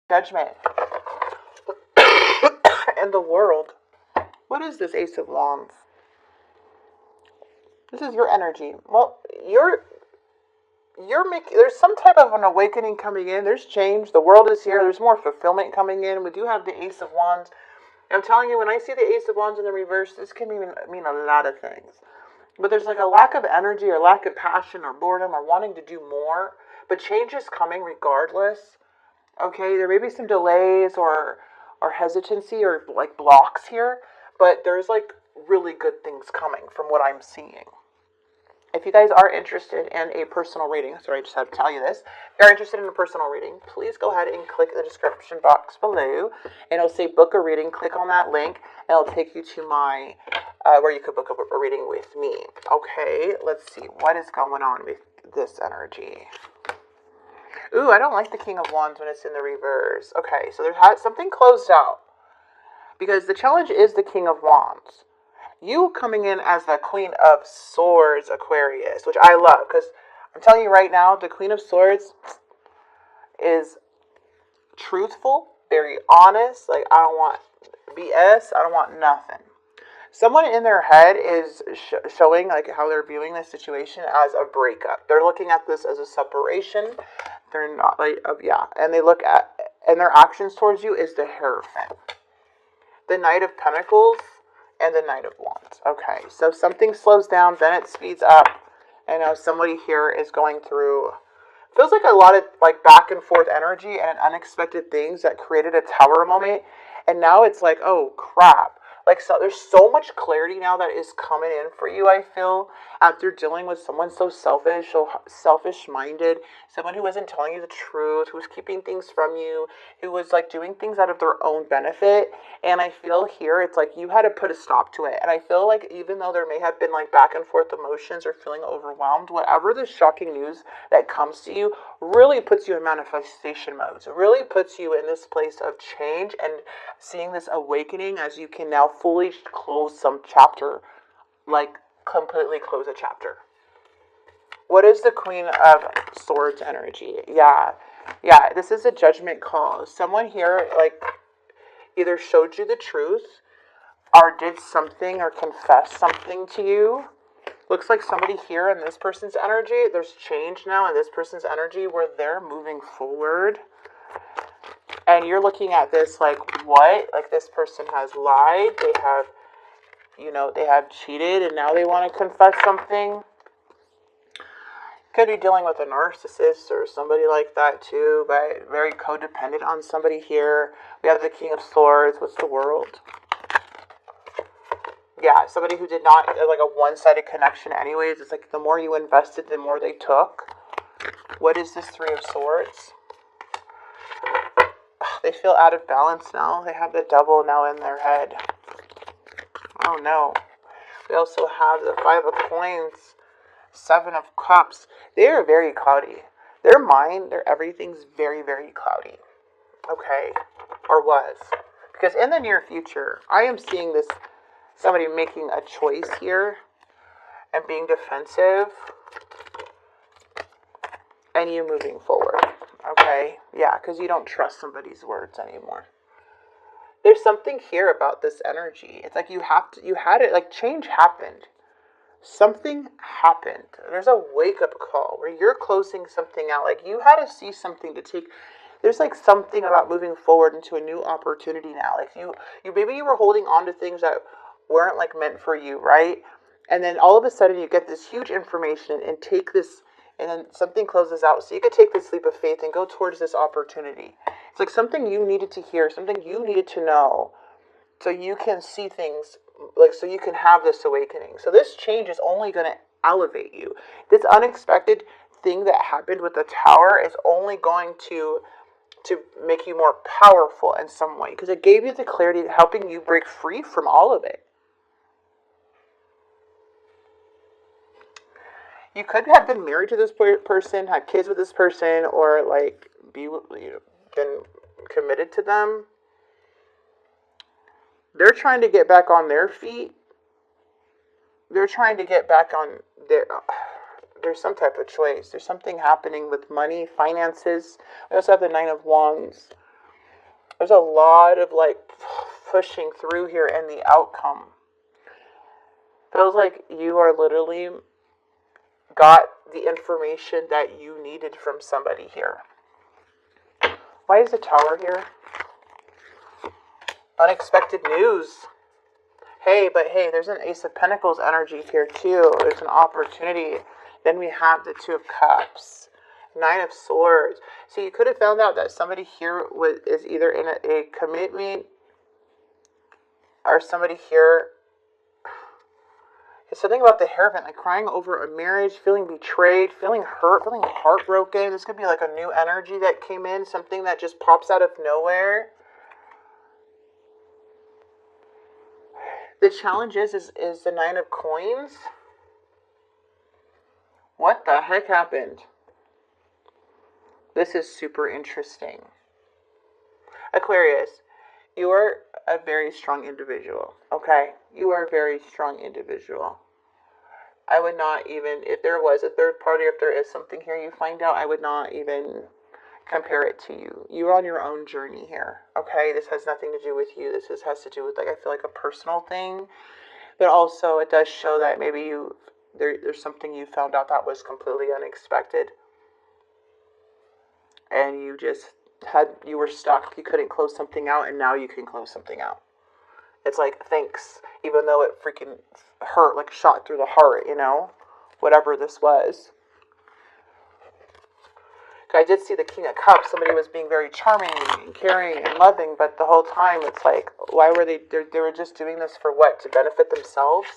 Judgment. And the world. What is this Ace of Wands? This is your energy. Well, you're making, there's some type of an awakening coming in. There's change. The world is here. There's more fulfillment coming in. We do have the Ace of Wands. I'm telling you, when I see the Ace of Wands in the reverse, this can mean a lot of things. But there's like a lack of energy or lack of passion or boredom or wanting to do more. But change is coming regardless. Okay, there may be some delays or hesitancy or like blocks here, but there's like really good things coming from what I'm seeing. If you guys are interested in a personal reading, sorry, I just had to tell you this. If you're interested in a personal reading, please go ahead and click the description box below, and it'll say book a reading. Click on that link, and it'll take you to my, where you could book a reading with me. Okay, let's see. What is going on with this energy? Ooh, I don't like the King of Wands when it's in the reverse. Okay, so there's something closed out. Because the challenge is the King of Wands. You coming in as the Queen of Swords, Aquarius, which I love. Because I'm telling you right now, the Queen of Swords is truthful, very honest. Like, I don't want BS. I don't want nothing. Someone in their head is showing like how they're viewing this situation as a breakup. They're looking at this as a separation. They're not like, and they look at, and their actions towards you is the Hierophant, the Knight of Pentacles, and the Knight of Wands. Okay, so something slows down, then it speeds up. I know somebody here is going through, feels like a lot of like back and forth energy and unexpected things that created a tower moment. And now it's like, oh crap. Like, so there's so much clarity now that is coming in for you, I feel, after dealing with someone so selfish, so selfish-minded, someone who isn't telling you the truth, who's keeping things from you, who was, like, doing things out of their own benefit. And I feel here, it's like you had to put a stop to it. And I feel like even though there may have been, like, back and forth emotions or feeling overwhelmed, whatever the shocking news that comes to you really puts you in manifestation mode. So it really puts you in this place of change and seeing this awakening as you can now fully close some chapter, like completely close a chapter. What is the Queen of Swords energy? Yeah, this is a judgment call. Someone here like either showed you the truth or did something or confessed something to you. Looks like somebody here in this person's energy, there's change now in this person's energy where they're moving forward. And you're looking at this like, what? Like, this person has lied. They have, they have cheated, and now they want to confess something. Could be dealing with a narcissist or somebody like that too, but very codependent on somebody here. We have the King of Swords. What's the World? Yeah, somebody who did not, like a one-sided connection anyways. It's like the more you invested, the more they took. What is this Three of Swords? They feel out of balance now. They have the Devil now in their head. Oh no. We also have the Five of Coins, Seven of Cups. They are very cloudy. Their mind, their everything's very, very cloudy. Okay. Or was. Because in the near future, I am seeing this, somebody making a choice here and being defensive and you moving forward. Okay, yeah, because you don't trust somebody's words anymore. There's something here about this energy. It's like you had it, like change happened. Something happened. There's a wake-up call where you're closing something out. Like you had to see something to take. There's like something about moving forward into a new opportunity now. Like maybe you were holding on to things that weren't like meant for you, right? And then all of a sudden you get this huge information and take this. And then something closes out. So you could take this leap of faith and go towards this opportunity. It's like something you needed to hear, something you needed to know. So you can see things, like so you can have this awakening. So this change is only going to elevate you. This unexpected thing that happened with the Tower is only going to make you more powerful in some way. Because it gave you the clarity, helping you break free from all of it. You could have been married to this person, had kids with this person, or like been committed to them. They're trying to get back on their feet. They're trying to get back on there's some type of choice. There's something happening with money, finances. We also have the Nine of Wands. There's a lot of like pushing through here, and the outcome feels like you are literally got the information that you needed from somebody here. Why is the Tower here? Unexpected news. Hey, but hey, there's an Ace of Pentacles energy here too. There's an opportunity. Then we have the Two of Cups. Nine of Swords. So you could have found out that somebody here is either in a commitment, or somebody here. It's something about the Hierophant, like crying over a marriage, feeling betrayed, feeling hurt, feeling heartbroken. This could be like a new energy that came in, something that just pops out of nowhere. The challenge is the Nine of Coins. What the heck happened? This is super interesting. Aquarius, you are a very strong individual, okay? You are a very strong individual. I would not even, if there was a third party, if there is something here you find out, I would not even compare it to you. You're on your own journey here, okay? This has nothing to do with you. This has to do with, like, I feel like a personal thing. But also it does show that maybe there's something you found out that was completely unexpected. And you just you were stuck. You couldn't close something out, and now you can close something out. It's like, thanks, even though it freaking hurt, like shot through the heart, you know, whatever this was. I did see the King of Cups. Somebody was being very charming and caring and loving, but the whole time it's like, why were they were just doing this for what? To benefit themselves,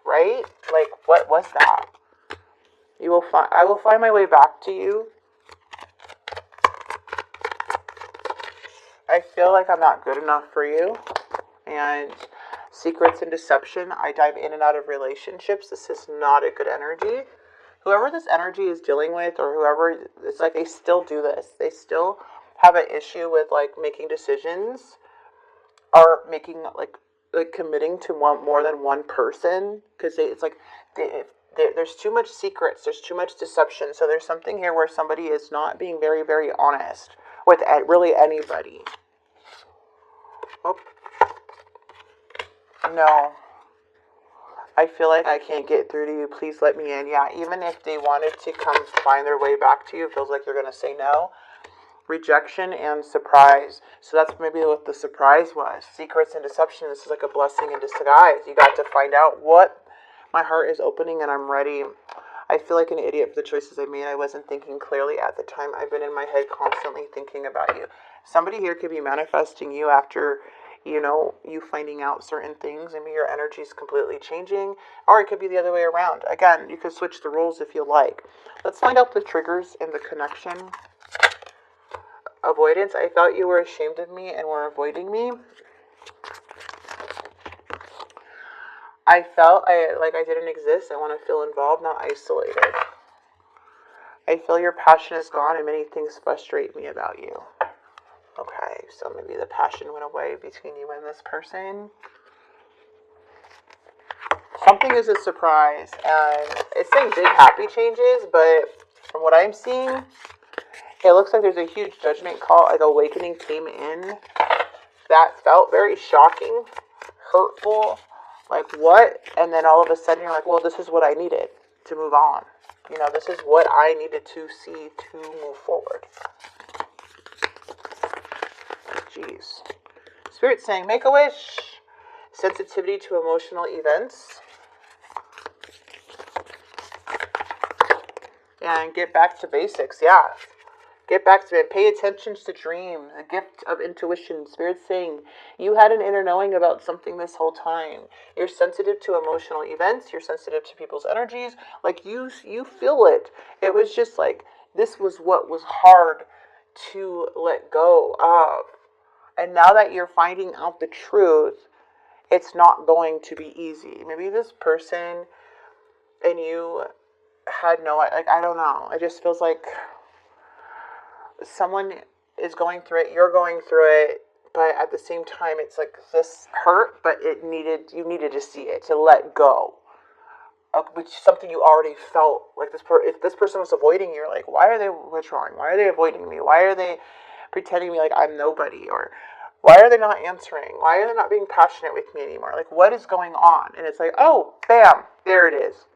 right? Like, what was that? I will find my way back to you. I feel like I'm not good enough for you. And secrets and deception, I dive in and out of relationships. This is not a good energy. Whoever this energy is dealing with, or whoever, it's like they still do this. They still have an issue with like making decisions, or making like committing to more than one person, because it's like there's too much secrets, there's too much deception. So there's something here where somebody is not being very, very honest with really anybody. Oh. No. I feel like I can't get through to you. Please let me in. Yeah, even if they wanted to come find their way back to you, it feels like you're going to say no. Rejection and surprise. So that's maybe what the surprise was. Secrets and deception. This is like a blessing in disguise. You got to find out what my heart is opening, and I'm ready. I feel like an idiot for the choices I made. I wasn't thinking clearly at the time. I've been in my head constantly thinking about you. Somebody here could be manifesting you after, you know, you finding out certain things. I mean, your energy is completely changing. Or it could be the other way around. Again, you could switch the roles if you like. Let's find out the triggers and the connection. Avoidance. I felt you were ashamed of me and were avoiding me. I felt like I didn't exist. I want to feel involved, not isolated. I feel your passion is gone and many things frustrate me about you. Okay, so maybe the passion went away between you and this person. Something is a surprise, and it's saying big happy changes, but from what I'm seeing, it looks like there's a huge judgment call, like awakening came in. That felt very shocking, hurtful, like what? And then all of a sudden you're like, well, this is what I needed to move on. You know, this is what I needed to see to move forward. Jeez. Spirit saying, make a wish. Sensitivity to emotional events. And get back to basics, yeah. Get back to it. Pay attention to dreams. A gift of intuition. Spirit saying, you had an inner knowing about something this whole time. You're sensitive to emotional events. You're sensitive to people's energies. Like, you feel it. It was just like, this was what was hard to let go of. And now that you're finding out the truth, it's not going to be easy. Maybe this person and you had no, like, I don't know. It just feels like someone is going through it, you're going through it, but at the same time, it's like this hurt, but you needed to see it, to let go. Which is something you already felt. Like if this person was avoiding you, you're like, why are they withdrawing? Why are they avoiding me? Why are they pretending to me like I'm nobody? Or Why are they not answering? Why are they not being passionate with me anymore? Like, what is going on? And it's like, oh, bam, there it is.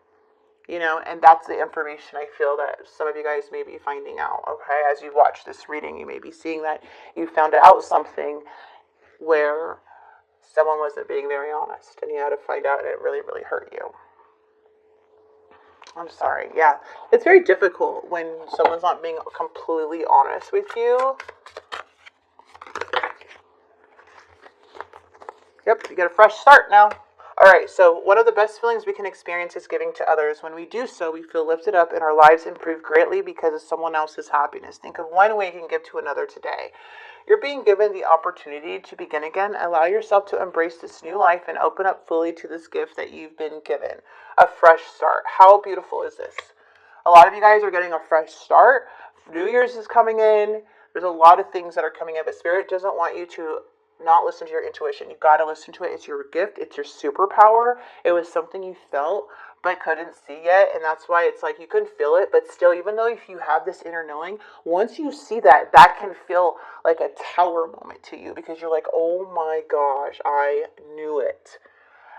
You know, and that's the information I feel that some of you guys may be finding out, okay? As you watch this reading, you may be seeing that you found out something where someone wasn't being very honest, and you had to find out, and it really, really hurt you. I'm sorry. Yeah, it's very difficult when someone's not being completely honest with you. Yep, you get a fresh start now. All right, so one of the best feelings we can experience is giving to others. When we do so, we feel lifted up and our lives improve greatly because of someone else's happiness. Think of one way you can give to another today. You're being given the opportunity to begin again. Allow yourself to embrace this new life and open up fully to this gift that you've been given. A fresh start. How beautiful is this? A lot of you guys are getting a fresh start. New Year's is coming in. There's a lot of things that are coming in, but Spirit doesn't want you to not listen to your intuition. You got to listen to it. It's your gift. It's your superpower. It was something you felt but couldn't see yet, and that's why it's like you couldn't feel it, but still, even though if you have this inner knowing, once you see that, that can feel like a tower moment to you, because you're like, oh my gosh, I knew it,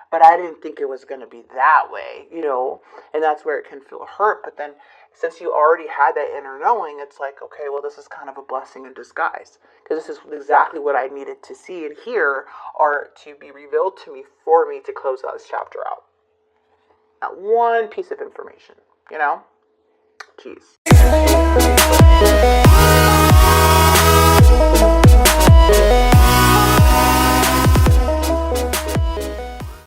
but I didn't think it was going to be that way, you know, and that's where it can feel hurt. But then since you already had that inner knowing, it's like, okay, well, this is kind of a blessing in disguise, because this is exactly what I needed to see and hear, or to be revealed to me for me to close out this chapter out. Not one piece of information, you know? Jeez.